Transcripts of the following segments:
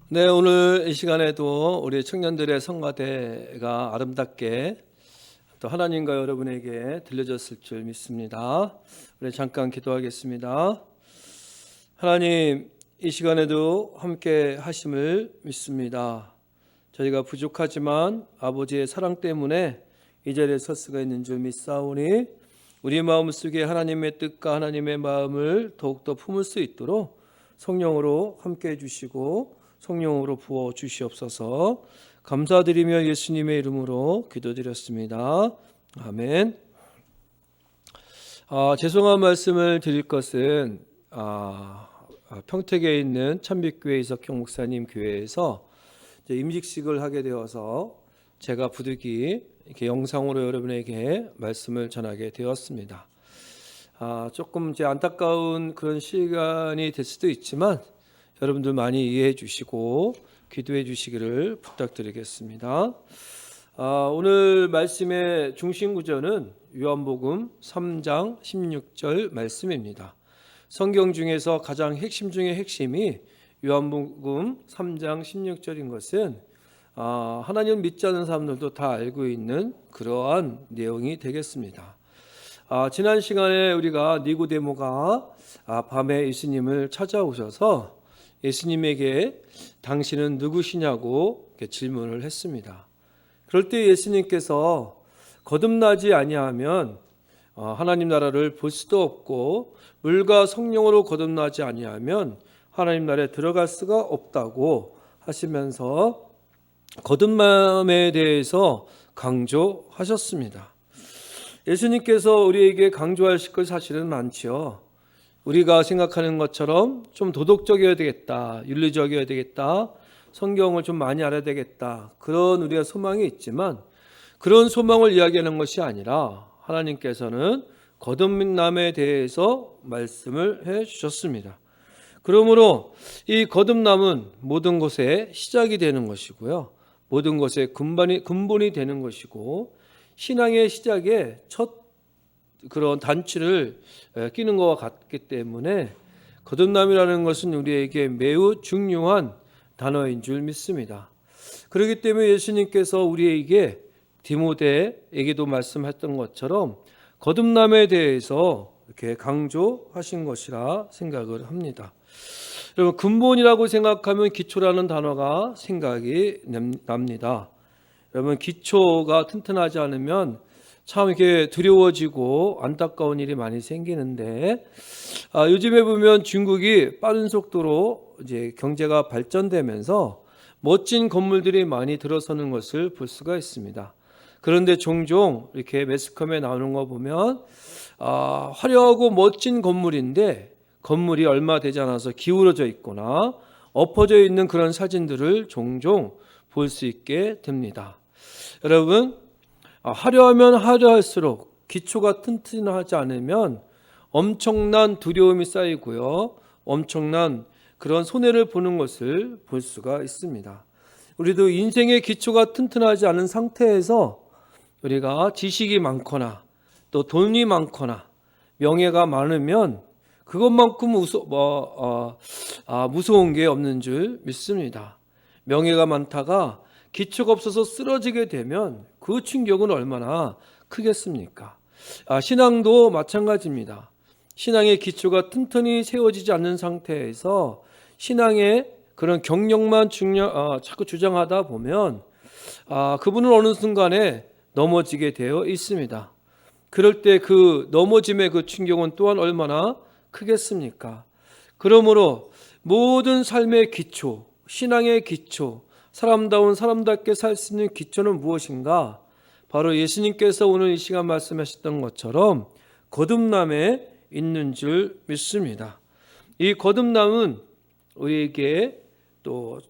네, 오늘 이 시간에도 우리 청년들의 성가대가 아름답게 또 하나님과 여러분에게 들려졌을 줄 믿습니다. 우리 잠깐 기도하겠습니다. 하나님, 이 시간에도 함께 하심을 믿습니다. 저희가 부족하지만 아버지의 사랑 때문에 이 자리에 설 수가 있는 줄 믿사오니 우리 마음속에 하나님의 뜻과 하나님의 마음을 더욱더 품을 수 있도록 성령으로 함께 해주시고 성령으로 부어 주시옵소서. 감사드리며 예수님의 이름으로 기도드렸습니다. 아멘. 죄송한 말씀을 드릴 것은 평택에 있는 찬빛교회 이석경 목사님 교회에서 임직식을 하게 되어서 제가 부득이 이렇게 영상으로 여러분에게 말씀을 전하게 되었습니다. 조금 이제 안타까운 그런 시간이 될 수도 있지만 여러분들 많이 이해해 주시고 기도해 주시기를 부탁드리겠습니다. 오늘 말씀의 중심 구절은 요한복음 3장 16절 말씀입니다. 성경 중에서 가장 핵심 중의 핵심이 요한복음 3장 16절인 것은 하나님 믿지 않는 사람들도 다 알고 있는 그러한 내용이 되겠습니다. 지난 시간에 우리가 니고데모가 밤에 예수님을 찾아오셔서 예수님에게 당신은 누구시냐고 질문을 했습니다. 그럴 때 예수님께서 거듭나지 아니하면 하나님 나라를 볼 수도 없고 물과 성령으로 거듭나지 아니하면 하나님 나라에 들어갈 수가 없다고 하시면서 거듭남에 대해서 강조하셨습니다. 예수님께서 우리에게 강조하실 것 사실은 많지요. 우리가 생각하는 것처럼 좀 도덕적이어야 되겠다, 윤리적이어야 되겠다, 성경을 좀 많이 알아야 되겠다, 그런 우리가 소망이 있지만 그런 소망을 이야기하는 것이 아니라 하나님께서는 거듭남에 대해서 말씀을 해 주셨습니다. 그러므로 이 거듭남은 모든 것의 시작이 되는 것이고요, 모든 것의 근본이 되는 것이고 신앙의 시작에 첫 그런 단추를 끼는 것과 같기 때문에 거듭남이라는 것은 우리에게 매우 중요한 단어인 줄 믿습니다. 그렇기 때문에 예수님께서 우리에게 디모데에게도 말씀했던 것처럼 거듭남에 대해서 이렇게 강조하신 것이라 생각을 합니다. 여러분, 근본이라고 생각하면 기초라는 단어가 생각이 납니다. 여러분, 기초가 튼튼하지 않으면 참 이렇게 두려워지고 안타까운 일이 많이 생기는데 요즘에 보면 중국이 빠른 속도로 이제 경제가 발전되면서 멋진 건물들이 많이 들어서는 것을 볼 수가 있습니다. 그런데 종종 이렇게 매스컴에 나오는 거 보면 화려하고 멋진 건물인데 건물이 얼마 되지 않아서 기울어져 있거나 엎어져 있는 그런 사진들을 종종 볼 수 있게 됩니다. 여러분, 화려하면 화려할수록 기초가 튼튼하지 않으면 엄청난 두려움이 쌓이고요, 엄청난 그런 손해를 보는 것을 볼 수가 있습니다. 우리도 인생의 기초가 튼튼하지 않은 상태에서 우리가 지식이 많거나 또 돈이 많거나 명예가 많으면 그것만큼 무서운 게 없는 줄 믿습니다. 명예가 많다가 기초가 없어서 쓰러지게 되면 그 충격은 얼마나 크겠습니까? 신앙도 마찬가지입니다. 신앙의 기초가 튼튼히 세워지지 않는 상태에서 신앙의 그런 경력만 자꾸 주장하다 보면 그분은 어느 순간에 넘어지게 되어 있습니다. 그럴 때 그 넘어짐의 그 충격은 또한 얼마나 크겠습니까? 그러므로 모든 삶의 기초, 신앙의 기초, 사람다운 사람답게 살 수 있는 기초는 무엇인가? 바로 예수님께서 오늘 이 시간 말씀하셨던 것처럼 거듭남에 있는 줄 믿습니다. 이 거듭남은 우리에게 또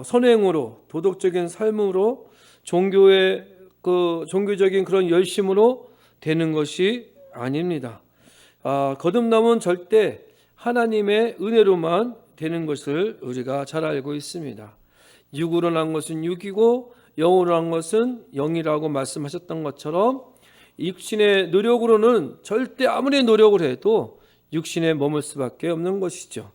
선행으로, 도덕적인 삶으로, 종교적인 그런 열심으로 되는 것이 아닙니다. 거듭남은 절대 하나님의 은혜로만 되는 것을 우리가 잘 알고 있습니다. 육으로 난 것은 육이고 영으로 난 것은 영이라고 말씀하셨던 것처럼 육신의 노력으로는 절대 아무리 노력을 해도 육신에 머물 수밖에 없는 것이죠.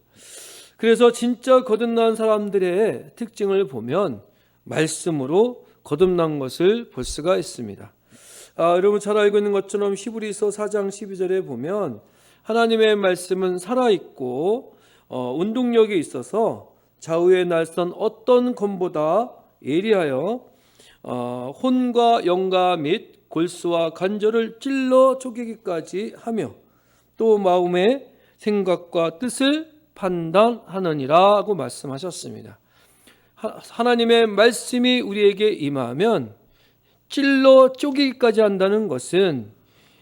그래서 진짜 거듭난 사람들의 특징을 보면 말씀으로 거듭난 것을 볼 수가 있습니다. 여러분 잘 알고 있는 것처럼 히브리서 4장 12절에 보면 하나님의 말씀은 살아있고 운동력이 있어서 좌우의 날선 어떤 검보다 예리하여 혼과 영과 및 골수와 관절을 찔러 쪼개기까지 하며 또 마음의 생각과 뜻을 판단하느니라고 말씀하셨습니다. 하나님의 말씀이 우리에게 임하면 찔러 쪼개기까지 한다는 것은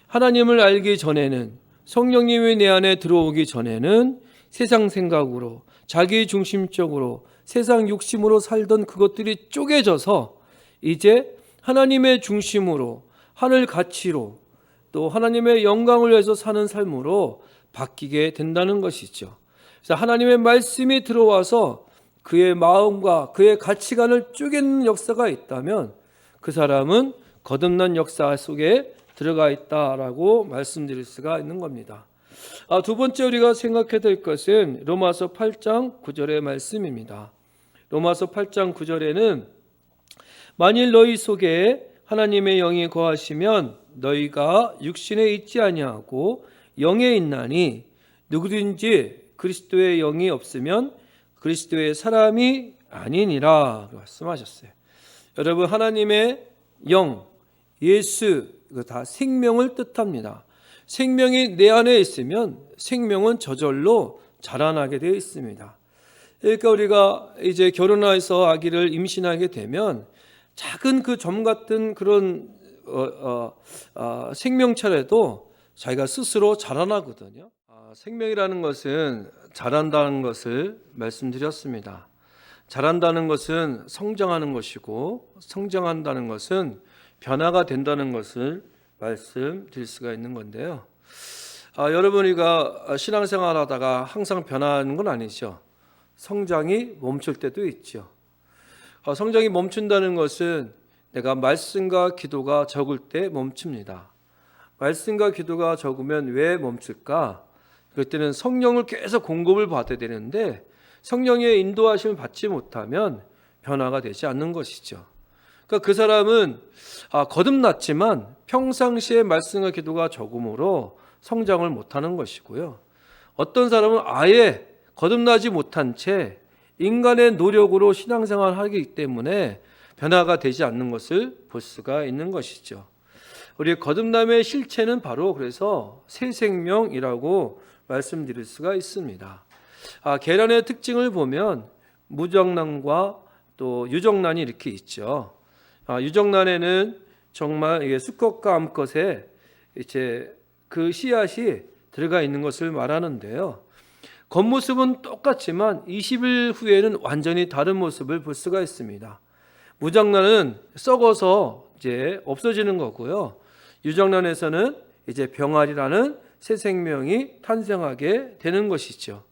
하나님을 알기 전에는, 성령님이 내 안에 들어오기 전에는 세상 생각으로, 자기 중심적으로, 세상 욕심으로 살던 그것들이 쪼개져서 이제 하나님의 중심으로, 하늘 가치로, 또 하나님의 영광을 위해서 사는 삶으로 바뀌게 된다는 것이죠. 그래서 하나님의 말씀이 들어와서 그의 마음과 그의 가치관을 쪼개는 역사가 있다면 그 사람은 거듭난 역사 속에 들어가 있다라고 말씀드릴 수가 있는 겁니다. 두 번째 우리가 생각해야 될 것은 로마서 8장 9절의 말씀입니다. 로마서 8장 9절에는 만일 너희 속에 하나님의 영이 거하시면 너희가 육신에 있지 아니하고 영에 있나니 누구든지 그리스도의 영이 없으면 그리스도의 사람이 아니니라 말씀하셨어요. 여러분 하나님의 영, 예수 이거 다 생명을 뜻합니다. 생명이 내 안에 있으면 생명은 저절로 자라나게 되어 있습니다. 그러니까 우리가 이제 결혼해서 아기를 임신하게 되면 작은 그 점 같은 그런 생명체라도 자기가 스스로 자라나거든요. 생명이라는 것은 자란다는 것을 말씀드렸습니다. 자란다는 것은 성장하는 것이고 성장한다는 것은 변화가 된다는 것을 말씀드릴 수가 있는 건데요. 여러분 우리가 신앙생활 하다가 항상 변화하는 건 아니죠. 성장이 멈출 때도 있죠. 성장이 멈춘다는 것은 내가 말씀과 기도가 적을 때 멈춥니다. 말씀과 기도가 적으면 왜 멈출까? 그럴 때는 성령을 계속 공급을 받아야 되는데 성령의 인도하심을 받지 못하면 변화가 되지 않는 것이죠. 그러니까 그 사람은 거듭났지만 평상시에 말씀과 기도가 적음으로 성장을 못하는 것이고요. 어떤 사람은 아예 거듭나지 못한 채 인간의 노력으로 신앙생활을 하기 때문에 변화가 되지 않는 것을 볼 수가 있는 것이죠. 우리 거듭남의 실체는 바로 그래서 새 생명이라고 말씀드릴 수가 있습니다. 계란의 특징을 보면 무정란과 또 유정란이 이렇게 있죠. 유정란에는 정말 이게 수컷과 암컷에 이제 그 씨앗이 들어가 있는 것을 말하는데요. 겉모습은 똑같지만 20일 후에는 완전히 다른 모습을 볼 수가 있습니다. 무정란은 썩어서 이제 없어지는 거고요. 유정란에서는 이제 병아리라는 새 생명이 탄생하게 되는 것이죠.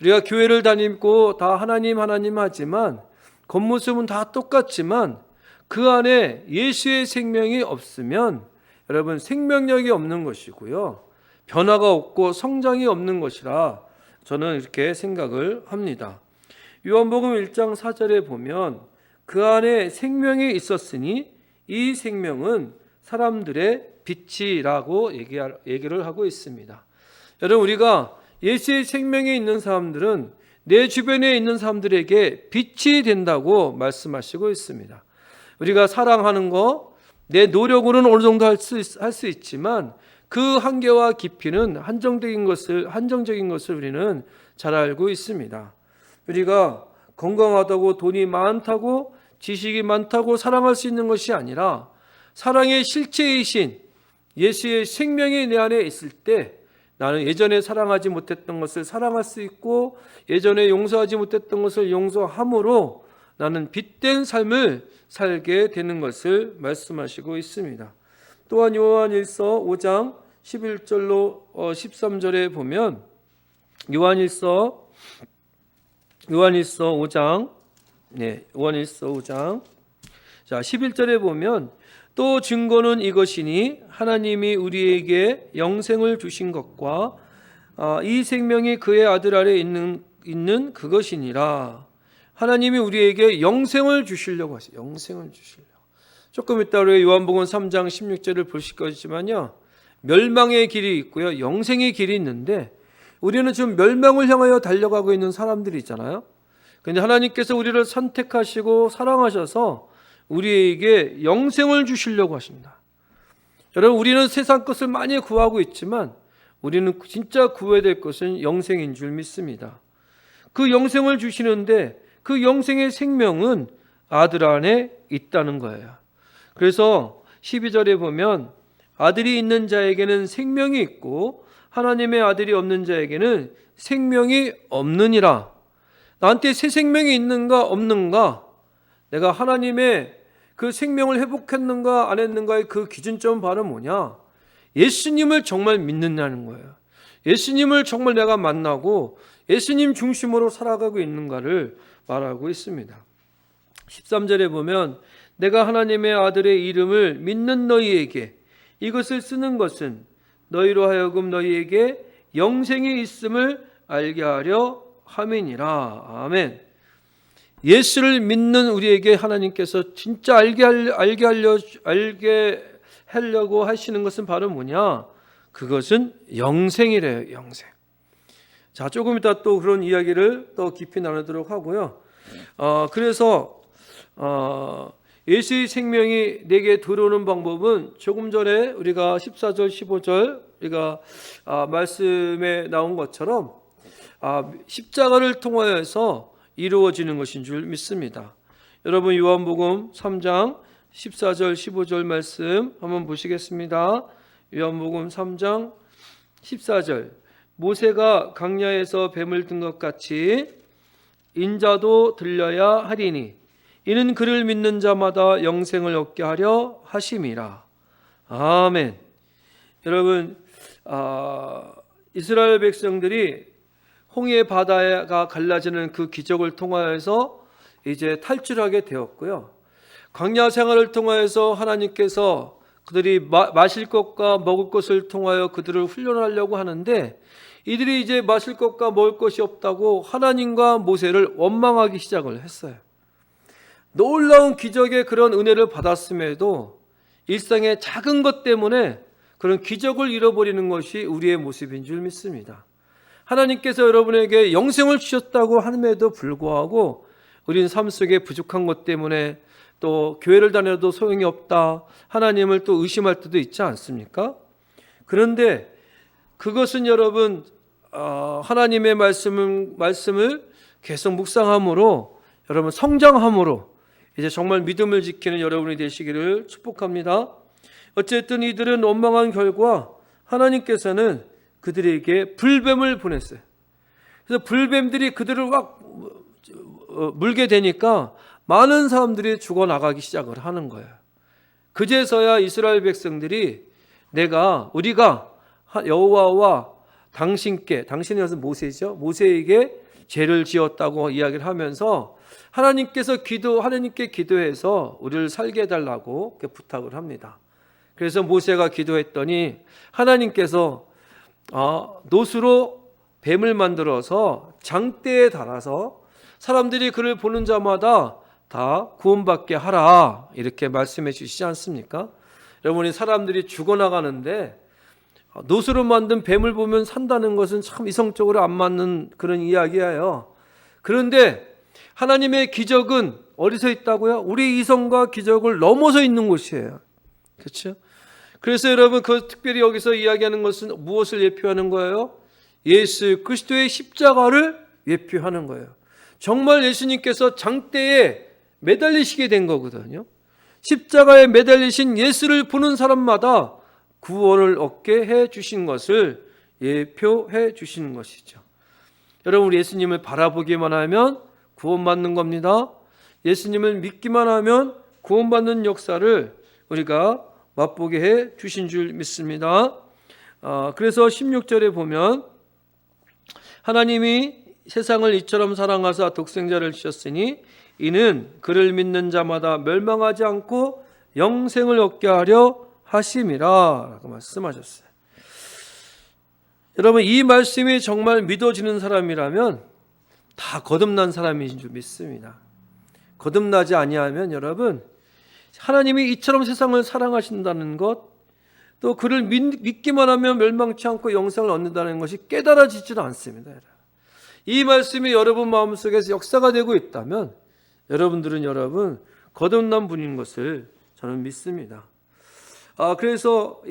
우리가 교회를 다니고 다 하나님 하지만 겉모습은 다 똑같지만 그 안에 예수의 생명이 없으면 여러분 생명력이 없는 것이고요. 변화가 없고 성장이 없는 것이라 저는 이렇게 생각을 합니다. 요한복음 1장 4절에 보면 그 안에 생명이 있었으니 이 생명은 사람들의 빛이라고 얘기를 하고 있습니다. 여러분 우리가 예수의 생명이 있는 사람들은 내 주변에 있는 사람들에게 빛이 된다고 말씀하시고 있습니다. 우리가 사랑하는 거 내 노력으로는 어느 정도 할 수 있지만 그 한계와 깊이는 한정적인 것을 우리는 잘 알고 있습니다. 우리가 건강하다고 돈이 많다고 지식이 많다고 사랑할 수 있는 것이 아니라 사랑의 실체이신 예수의 생명이 내 안에 있을 때 나는 예전에 사랑하지 못했던 것을 사랑할 수 있고 예전에 용서하지 못했던 것을 용서함으로 나는 빛된 삶을 살게 되는 것을 말씀하시고 있습니다. 또한 요한일서 5장 11절로 13절에 보면 요한일서 5장 자 11절에 보면 또 증거는 이것이니 하나님이 우리에게 영생을 주신 것과 이 생명이 그의 아들 안에 있는 그것이니라. 하나님이 우리에게 영생을 주시려고 하세요. 영생을 주시려고. 조금 이따 우리 요한복음 3장 16절을 보실 거지만요, 멸망의 길이 있고요, 영생의 길이 있는데 우리는 지금 멸망을 향하여 달려가고 있는 사람들이 있잖아요. 그런데 하나님께서 우리를 선택하시고 사랑하셔서 우리에게 영생을 주시려고 하십니다. 여러분, 우리는 세상 것을 많이 구하고 있지만 우리는 진짜 구해야 될 것은 영생인 줄 믿습니다. 그 영생을 주시는데 그 영생의 생명은 아들 안에 있다는 거예요. 그래서 12절에 보면 아들이 있는 자에게는 생명이 있고 하나님의 아들이 없는 자에게는 생명이 없느니라. 나한테 새 생명이 있는가 없는가, 내가 하나님의 그 생명을 회복했는가 안 했는가의 그 기준점 바로 뭐냐? 예수님을 정말 믿는다는 거예요. 예수님을 정말 내가 만나고 예수님 중심으로 살아가고 있는가를 말하고 있습니다. 13절에 보면 내가 하나님의 아들의 이름을 믿는 너희에게 이것을 쓰는 것은 너희로 하여금 너희에게 영생이 있음을 알게 하려 함이니라. 아멘. 예수를 믿는 우리에게 하나님께서 진짜 알게 하려고 하시는 것은 바로 뭐냐? 그것은 영생이래요. 영생. 자, 조금 이따 또 그런 이야기를 더 깊이 나누도록 하고요. 그래서 예수의 생명이 내게 들어오는 방법은 조금 전에 우리가 14절 15절 우리가 말씀에 나온 것처럼 십자가를 통하여서 이루어지는 것인 줄 믿습니다. 여러분, 요한복음 3장 14절 15절 말씀 한번 보시겠습니다. 요한복음 3장 14절 모세가 광야에서 뱀을 든 것 같이 인자도 들려야 하리니 이는 그를 믿는 자마다 영생을 얻게 하려 하심이라. 아멘. 여러분, 이스라엘 백성들이 홍해 바다가 갈라지는 그 기적을 통하여서 이제 탈출하게 되었고요. 광야 생활을 통하여서 하나님께서 그들이 마실 것과 먹을 것을 통하여 그들을 훈련하려고 하는데 이들이 이제 마실 것과 먹을 것이 없다고 하나님과 모세를 원망하기 시작을 했어요. 놀라운 기적의 그런 은혜를 받았음에도 일상의 작은 것 때문에 그런 기적을 잃어버리는 것이 우리의 모습인 줄 믿습니다. 하나님께서 여러분에게 영생을 주셨다고 함에도 불구하고 우리는 삶 속에 부족한 것 때문에 또 교회를 다녀도 소용이 없다, 하나님을 또 의심할 때도 있지 않습니까? 그런데 그것은 여러분 하나님의 말씀을 계속 묵상함으로 여러분 성장함으로 이제 정말 믿음을 지키는 여러분이 되시기를 축복합니다. 어쨌든 이들은 원망한 결과 하나님께서는 그들에게 불뱀을 보냈어요. 그래서 불뱀들이 그들을 확 물게 되니까 많은 사람들이 죽어나가기 시작을 하는 거예요. 그제서야 이스라엘 백성들이 우리가 여호와와 당신께, 당신이 어서 모세죠, 모세에게 죄를 지었다고 이야기를 하면서 하나님께 기도해서 우리를 살게 해달라고 부탁을 합니다. 그래서 모세가 기도했더니 하나님께서 노수로 뱀을 만들어서 장대에 달아서 사람들이 그를 보는 자마다 다 구원받게 하라, 이렇게 말씀해 주시지 않습니까? 여러분이 사람들이 죽어나가는데 노수로 만든 뱀을 보면 산다는 것은 참 이성적으로 안 맞는 그런 이야기예요. 그런데 하나님의 기적은 어디서 있다고요? 우리 이성과 기적을 넘어서 있는 곳이에요. 그렇죠? 그래서 여러분, 특별히 여기서 이야기하는 것은 무엇을 예표하는 거예요? 예수 그리스도의 십자가를 예표하는 거예요. 정말 예수님께서 장대에 매달리시게 된 거거든요. 십자가에 매달리신 예수를 보는 사람마다 구원을 얻게 해 주신 것을 예표해 주시는 것이죠. 여러분, 우리 예수님을 바라보기만 하면 구원받는 겁니다. 예수님을 믿기만 하면 구원받는 역사를 우리가 맛보게 해 주신 줄 믿습니다. 그래서 16절에 보면 하나님이 세상을 이처럼 사랑하사 독생자를 주셨으니 이는 그를 믿는 자마다 멸망하지 않고 영생을 얻게 하려 하심이라 라고 말씀하셨어요. 여러분, 이 말씀이 정말 믿어지는 사람이라면 다 거듭난 사람이신 줄 믿습니다. 거듭나지 아니하면 여러분, 하나님이 이처럼 세상을 사랑하신다는 것, 또 그를 믿기만 하면 멸망치 않고 영생을 얻는다는 것이 깨달아지지는 않습니다. 이 말씀이 여러분 마음속에서 역사가 되고 있다면 여러분들은 거듭난 분인 것을 저는 믿습니다. 그래서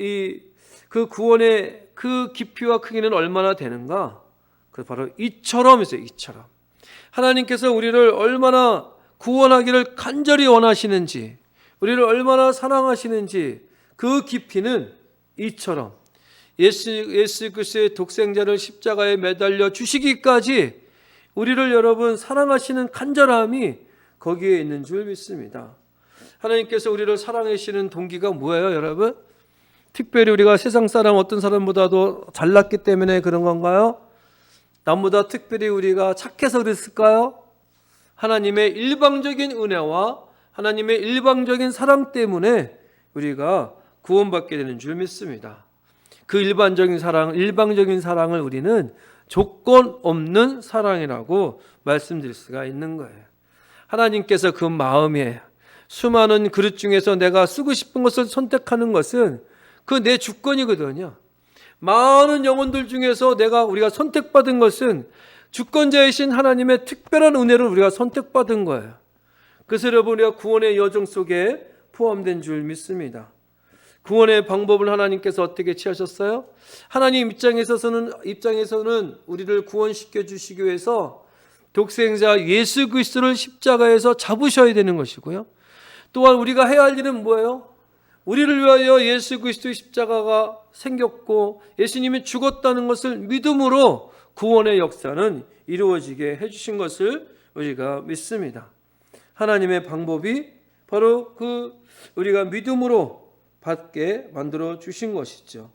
그 구원의 그 깊이와 크기는 얼마나 되는가? 그 바로 이처럼 있어요. 이처럼 하나님께서 우리를 얼마나 구원하기를 간절히 원하시는지, 우리를 얼마나 사랑하시는지 그 깊이는 이처럼 예수 그리스도의 독생자를 십자가에 매달려 주시기까지 우리를 여러분 사랑하시는 간절함이 거기에 있는 줄 믿습니다. 하나님께서 우리를 사랑하시는 동기가 뭐예요, 여러분? 특별히 우리가 세상 사람 어떤 사람보다도 잘났기 때문에 그런 건가요? 남보다 특별히 우리가 착해서 그랬을까요? 하나님의 일방적인 은혜와 하나님의 일방적인 사랑 때문에 우리가 구원받게 되는 줄 믿습니다. 그 일방적인 사랑을 우리는 조건 없는 사랑이라고 말씀드릴 수가 있는 거예요. 하나님께서 그 마음에 수많은 그릇 중에서 내가 쓰고 싶은 것을 선택하는 것은 그 내 주권이거든요. 많은 영혼들 중에서 우리가 선택받은 것은 주권자이신 하나님의 특별한 은혜를 우리가 선택받은 거예요. 그래서 여러분, 우리가 구원의 여정 속에 포함된 줄 믿습니다. 구원의 방법을 하나님께서 어떻게 취하셨어요? 하나님 입장에서는 우리를 구원시켜 주시기 위해서 독생자 예수 그리스도를 십자가에서 잡으셔야 되는 것이고요. 또한 우리가 해야 할 일은 뭐예요? 우리를 위하여 예수 그리스도의 십자가가 생겼고 예수님이 죽었다는 것을 믿음으로 구원의 역사는 이루어지게 해주신 것을 우리가 믿습니다. 하나님의 방법이 바로 우리가 믿음으로 받게 만들어 주신 것이죠.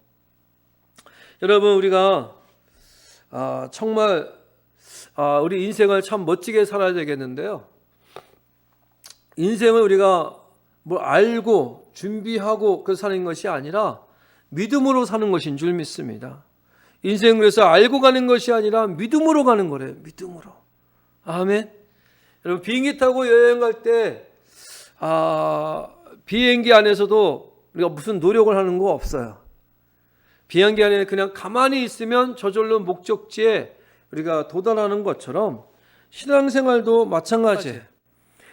여러분, 우리가 정말 우리 인생을 참 멋지게 살아야 되겠는데요. 인생을 우리가 뭘 알고 준비하고 그래서 사는 것이 아니라 믿음으로 사는 것인 줄 믿습니다. 인생을 그래서 알고 가는 것이 아니라 믿음으로 가는 거래요. 믿음으로. 아멘. 여러분, 비행기 타고 여행 갈 때 비행기 안에서도 우리가 무슨 노력을 하는 거 없어요. 비행기 안에 그냥 가만히 있으면 저절로 목적지에 우리가 도달하는 것처럼 신앙생활도 마찬가지예요.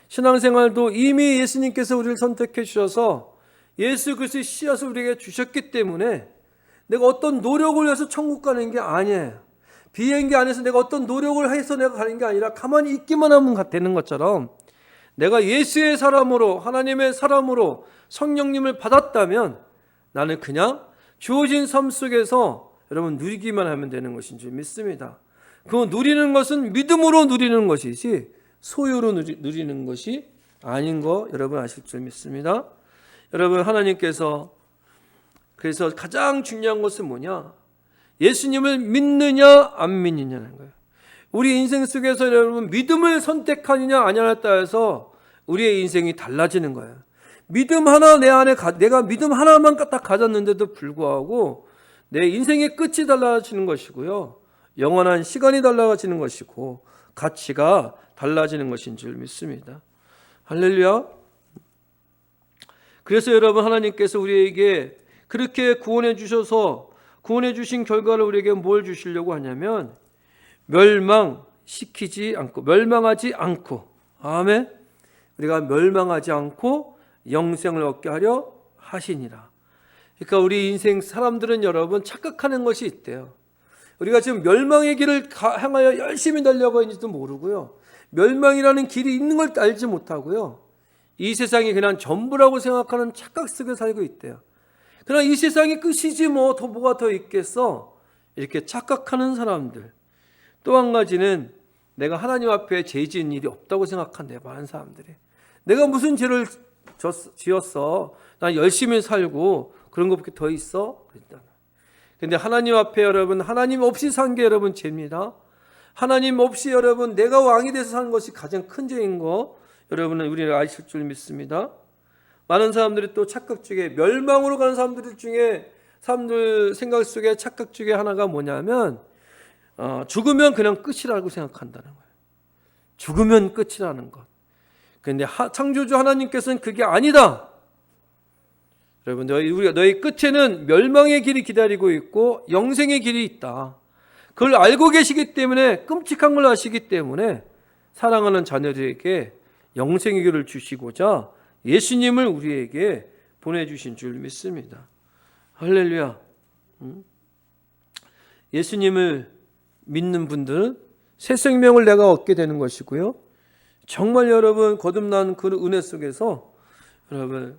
신앙생활도 이미 예수님께서 우리를 선택해 주셔서 예수 그리스도의 씨앗을 우리에게 주셨기 때문에 내가 어떤 노력을 해서 천국 가는 게 아니에요. 비행기 안에서 내가 어떤 노력을 해서 내가 가는 게 아니라 가만히 있기만 하면 되는 것처럼 내가 예수의 사람으로, 하나님의 사람으로 성령님을 받았다면 나는 그냥 주어진 삶 속에서 여러분 누리기만 하면 되는 것인 줄 믿습니다. 그 누리는 것은 믿음으로 누리는 것이지 소유로 누리는 것이 아닌 거 여러분 아실 줄 믿습니다. 여러분, 하나님께서 그래서 가장 중요한 것은 뭐냐? 예수님을 믿느냐 안 믿느냐는 거예요. 우리 인생 속에서 여러분 믿음을 선택하느냐 아니냐에 따라서 우리의 인생이 달라지는 거예요. 믿음 하나 내 안에 내가 믿음 하나만 딱 가졌는데도 불구하고 내 인생의 끝이 달라지는 것이고요. 영원한 시간이 달라지는 것이고 가치가 달라지는 것인 줄 믿습니다. 할렐루야. 그래서 여러분, 하나님께서 우리에게 그렇게 구원해 주셔서 구원해 주신 결과를 우리에게 뭘 주시려고 하냐면 멸망하지 않고 아멘. 우리가 멸망하지 않고 영생을 얻게 하려 하시니라. 그러니까 우리 인생 사람들은 여러분 착각하는 것이 있대요. 우리가 지금 멸망의 길을 향하여 열심히 달려가고 있는지도 모르고요. 멸망이라는 길이 있는 걸 알지 못하고요. 이 세상이 그냥 전부라고 생각하는 착각 속에 살고 있대요. 그러나 이 세상이 끝이지 뭐 더 뭐가 더 있겠어? 이렇게 착각하는 사람들. 또 한 가지는 내가 하나님 앞에 죄 지은 일이 없다고 생각한대요. 많은 사람들이. 내가 무슨 죄를 지었어? 난 열심히 살고 그런 것밖에 더 있어? 그런데 하나님 앞에 여러분, 하나님 없이 산 게 여러분 죄입니다. 하나님 없이 여러분 내가 왕이 돼서 사는 것이 가장 큰 죄인 거 여러분은 우리는 아실 줄 믿습니다. 많은 사람들이 또 착각 중에 멸망으로 가는 사람들 중에 사람들 생각 속에 착각 중에 하나가 뭐냐면 죽으면 그냥 끝이라고 생각한다는 거예요. 죽으면 끝이라는 것. 그런데 창조주 하나님께서는 그게 아니다. 여러분, 너희 끝에는 멸망의 길이 기다리고 있고 영생의 길이 있다. 그걸 알고 계시기 때문에, 끔찍한 걸 아시기 때문에 사랑하는 자녀들에게 영생의 길을 주시고자 예수님을 우리에게 보내주신 줄 믿습니다. 할렐루야. 예수님을 믿는 분들은 새 생명을 내가 얻게 되는 것이고요. 정말 여러분, 거듭난 그 은혜 속에서 여러분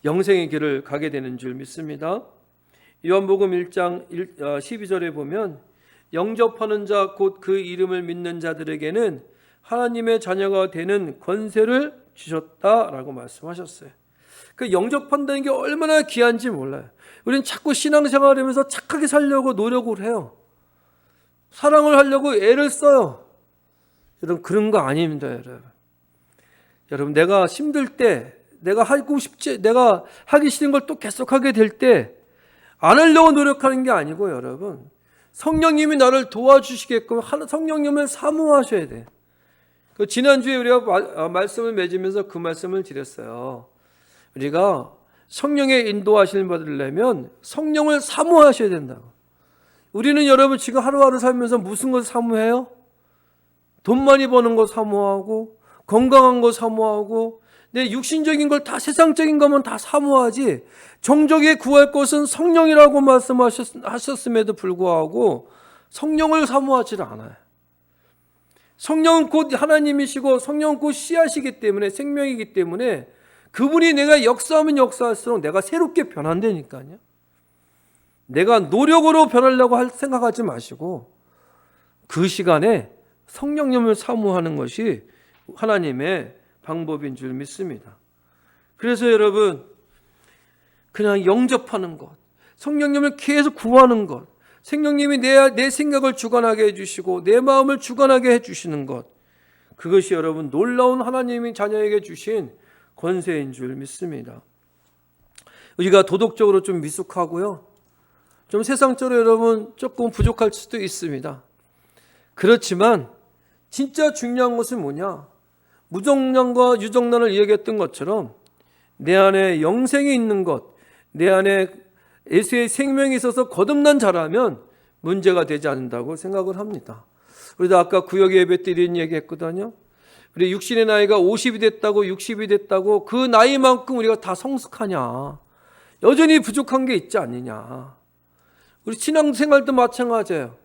영생의 길을 가게 되는 줄 믿습니다. 요한복음 1장 12절에 보면 영접하는 자 곧 그 이름을 믿는 자들에게는 하나님의 자녀가 되는 권세를 주셨다라고 말씀하셨어요. 그 영접한다는 게 얼마나 귀한지 몰라요. 우리는 자꾸 신앙생활을 하면서 착하게 살려고 노력을 해요. 사랑을 하려고 애를 써요. 여러분, 그런 거 아닙니다. 여러분, 내가 힘들 때, 내가 하기 싫은 걸 또 계속하게 될 때 안 하려고 노력하는 게 아니고, 여러분, 성령님이 나를 도와주시게끔 성령님을 사모하셔야 돼. 지난주에 우리가 말씀을 맺으면서 그 말씀을 드렸어요. 우리가 성령의 인도하심을 받으려면 성령을 사모하셔야 된다고. 우리는 여러분 지금 하루하루 살면서 무슨 걸 사모해요? 돈 많이 버는 거 사모하고, 건강한 거 사모하고, 내 육신적인 걸 다, 세상적인 것만 다 사모하지, 정적에 구할 것은 성령이라고 말씀하셨음에도 불구하고 성령을 사모하지 않아요. 성령은 곧 하나님이시고 성령은 곧 씨앗이기 때문에, 생명이기 때문에 그분이 내가 역사하면 역사할수록 내가 새롭게 변한다니까요. 내가 노력으로 변하려고 생각하지 마시고 그 시간에 성령님을 사모하는 것이 하나님의 방법인 줄 믿습니다. 그래서 여러분, 그냥 영접하는 것, 성령님을 계속 구하는 것, 성령님이 내 생각을 주관하게 해주시고 내 마음을 주관하게 해주시는 것, 그것이 여러분 놀라운 하나님이 자녀에게 주신 권세인 줄 믿습니다. 우리가 도덕적으로 좀 미숙하고요, 좀 세상적으로 여러분 조금 부족할 수도 있습니다. 그렇지만 진짜 중요한 것은 뭐냐? 무정란과 유정란을 이야기했던 것처럼 내 안에 영생이 있는 것, 내 안에 예수의 생명이 있어서 거듭난 자라면 문제가 되지 않는다고 생각을 합니다. 우리도 아까 구역 예배 때 이런 얘기 했거든요. 우리 육신의 나이가 50이 됐다고, 60이 됐다고 그 나이만큼 우리가 다 성숙하냐? 여전히 부족한 게 있지 않느냐? 우리 신앙생활도 마찬가지예요.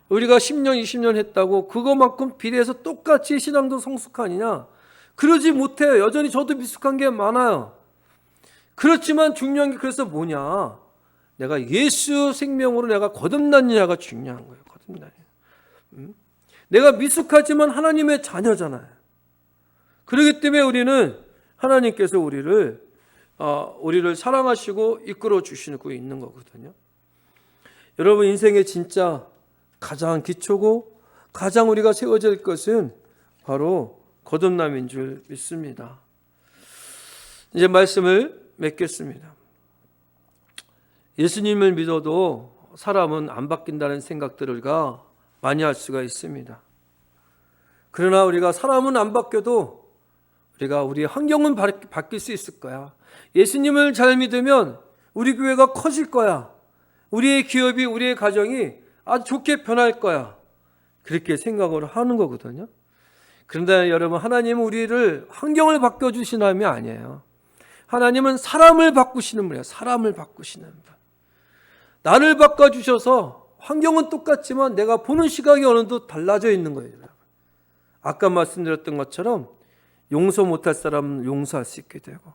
우리가 10년, 20년 했다고 그거만큼 비례해서 똑같이 신앙도 성숙하느냐? 그러지 못해요. 여전히 저도 미숙한 게 많아요. 그렇지만 중요한 게 그래서 뭐냐? 내가 예수 생명으로 내가 거듭났느냐가 중요한 거예요. 거듭나냐. 내가 미숙하지만 하나님의 자녀잖아요. 그렇기 때문에 우리는 하나님께서 우리를 사랑하시고 이끌어 주시고 있는 거거든요. 여러분, 인생의 진짜 가장 기초고 가장 우리가 세워져 될 것은 바로 거듭남인 줄 믿습니다. 이제 말씀을 맺겠습니다. 예수님을 믿어도 사람은 안 바뀐다는 생각들을 많이 할 수가 있습니다. 그러나 우리가 사람은 안 바뀌어도 우리 환경은 바뀔 수 있을 거야. 예수님을 잘 믿으면 우리 교회가 커질 거야. 우리의 기업이, 우리의 가정이 아주 좋게 변할 거야. 그렇게 생각을 하는 거거든요. 그런데 여러분, 하나님은 우리를 환경을 바꿔주시는 분이 아니에요. 하나님은 사람을 바꾸시는 분이에요. 사람을 바꾸시는 분. 나를 바꿔주셔서 환경은 똑같지만 내가 보는 시각이 어느 정도 달라져 있는 거예요. 아까 말씀드렸던 것처럼 용서 못할 사람은 용서할 수 있게 되고,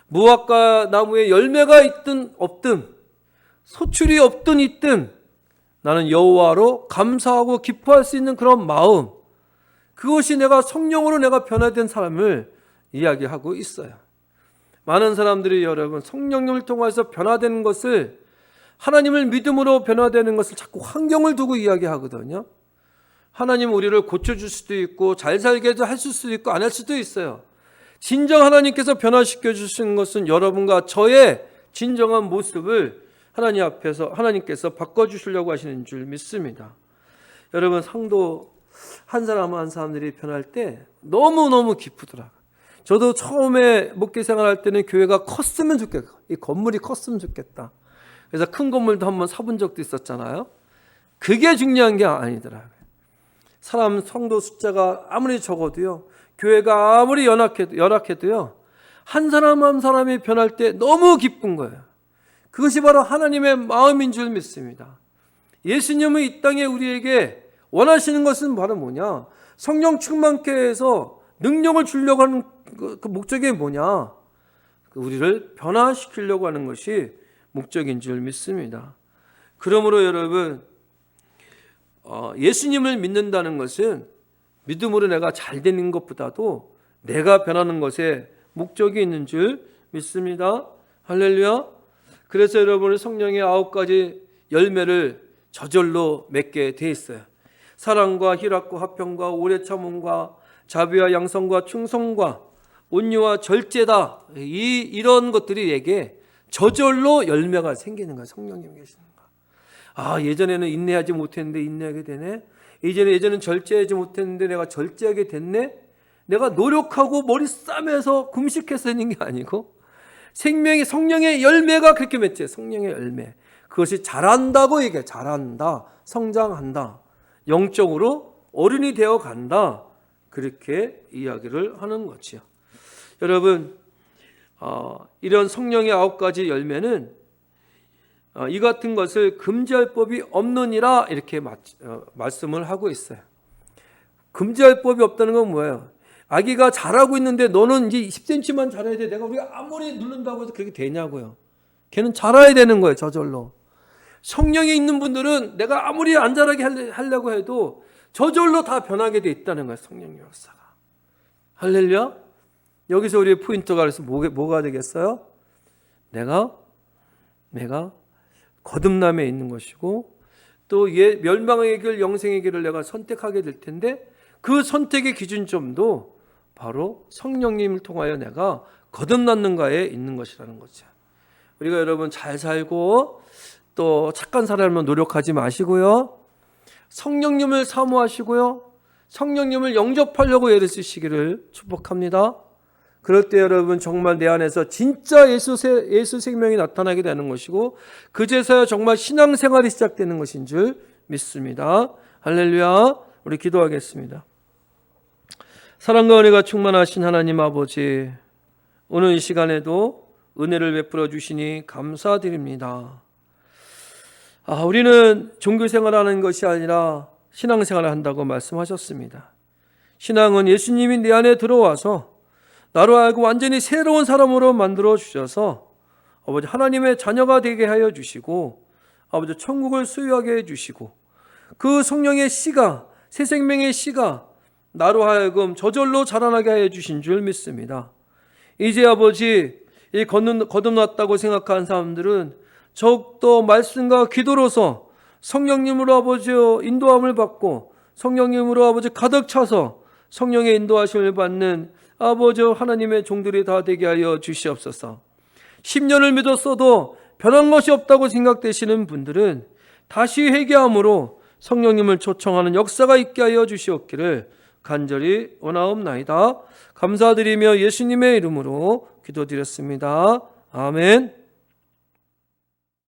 무화과 나무에 열매가 있든 없든, 소출이 없든 있든 나는 여호와로 감사하고 기뻐할 수 있는 그런 마음, 그것이 내가 성령으로 내가 변화된 사람을 이야기하고 있어요. 많은 사람들이 여러분 성령님을 통해서 변화되는 것을, 하나님을 믿음으로 변화되는 것을 자꾸 환경을 두고 이야기하거든요. 하나님은 우리를 고쳐줄 수도 있고 잘 살게 할 수도 있고 안 할 수도 있어요. 진정 하나님께서 변화시켜 주시는 것은 여러분과 저의 진정한 모습을 하나님 앞에서 하나님께서 바꿔주시려고 하시는 줄 믿습니다. 여러분, 상도 한 사람 한 사람들이 변할 때 너무너무 기쁘더라고요. 저도 처음에 목회 생활할 때는 교회가 컸으면 좋겠다. 이 건물이 컸으면 좋겠다. 그래서 큰 건물도 한번 사본 적도 있었잖아요. 그게 중요한 게 아니더라고요. 사람 성도 숫자가 아무리 적어도요, 교회가 아무리 열악해도요, 한 사람 한 사람이 변할 때 너무 기쁜 거예요. 그것이 바로 하나님의 마음인 줄 믿습니다. 예수님은 이 땅에 우리에게 원하시는 것은 바로 뭐냐? 성령 충만케 해서 능력을 주려고 하는 그 목적이 뭐냐? 우리를 변화시키려고 하는 것이 목적인 줄 믿습니다. 그러므로 여러분, 예수님을 믿는다는 것은 믿음으로 내가 잘 되는 것보다도 내가 변하는 것에 목적이 있는 줄 믿습니다. 할렐루야. 그래서 여러분은 성령의 9가지 열매를 저절로 맺게 돼 있어요. 사랑과 희락과 화평과 오래 참음과 자비와 양성과 충성과 온유와 절제다. 이런 것들이 내게 저절로 열매가 생기는 거야. 성령님 계시는 거. 예전에는 인내하지 못했는데 인내하게 되네. 예전에는 절제하지 못했는데 내가 절제하게 됐네. 내가 노력하고 머리 싸매서 금식해서 있는 게 아니고 성령의 열매가 그렇게 맺혀요. 성령의 열매. 그것이 자란다고 얘기해. 자란다. 성장한다. 영적으로 어른이 되어 간다. 그렇게 이야기를 하는 거지요. 여러분, 이런 성령의 9가지 열매는 이 같은 것을 금지할 법이 없느니라 이렇게 말씀을 하고 있어요. 금지할 법이 없다는 건 뭐예요? 아기가 자라고 있는데 너는 이제 10cm만 자라야 돼. 우리가 아무리 누른다고 해서 그렇게 되냐고요. 걔는 자라야 되는 거예요. 저절로. 성령에 있는 분들은 내가 아무리 안 자라게 하려고 해도 저절로 다 변하게 돼 있다는 거예요. 성령의 역사가. 할렐루야. 여기서 우리의 포인트가 그래서 뭐가 되겠어요? 내가 거듭남에 있는 것이고 또 멸망의 길 영생의 길을 내가 선택하게 될 텐데 그 선택의 기준점도 바로 성령님을 통하여 내가 거듭났는가에 있는 것이라는 거죠. 우리가 여러분 잘 살고 또 착한 사람을 노력하지 마시고요. 성령님을 사모하시고요. 성령님을 영접하려고 애를 쓰시기를 축복합니다. 그럴 때 여러분 정말 내 안에서 진짜 예수 생명이 나타나게 되는 것이고 그제서야 정말 신앙생활이 시작되는 것인 줄 믿습니다. 할렐루야. 우리 기도하겠습니다. 사랑과 은혜가 충만하신 하나님 아버지, 오늘 이 시간에도 은혜를 베풀어 주시니 감사드립니다. 우리는 종교생활하는 것이 아니라 신앙생활을 한다고 말씀하셨습니다. 신앙은 예수님이 내 안에 들어와서 나로 하여금 완전히 새로운 사람으로 만들어 주셔서 아버지 하나님의 자녀가 되게 하여 주시고 아버지 천국을 소유하게 해주시고 그 성령의 씨가 새 생명의 씨가 나로 하여금 저절로 자라나게 하여 주신 줄 믿습니다. 이제 아버지 이 거듭났다고 생각하는 사람들은 더욱더 말씀과 기도로서 성령님으로 아버지 인도함을 받고 성령님으로 아버지 가득 차서 성령의 인도하심을 받는 아버지 하나님의 종들이 다 되게 하여 주시옵소서. 10년을 믿었어도 변한 것이 없다고 생각되시는 분들은 다시 회개함으로 성령님을 초청하는 역사가 있게 하여 주시옵기를 간절히 원하옵나이다. 감사드리며 예수님의 이름으로 기도드렸습니다. 아멘.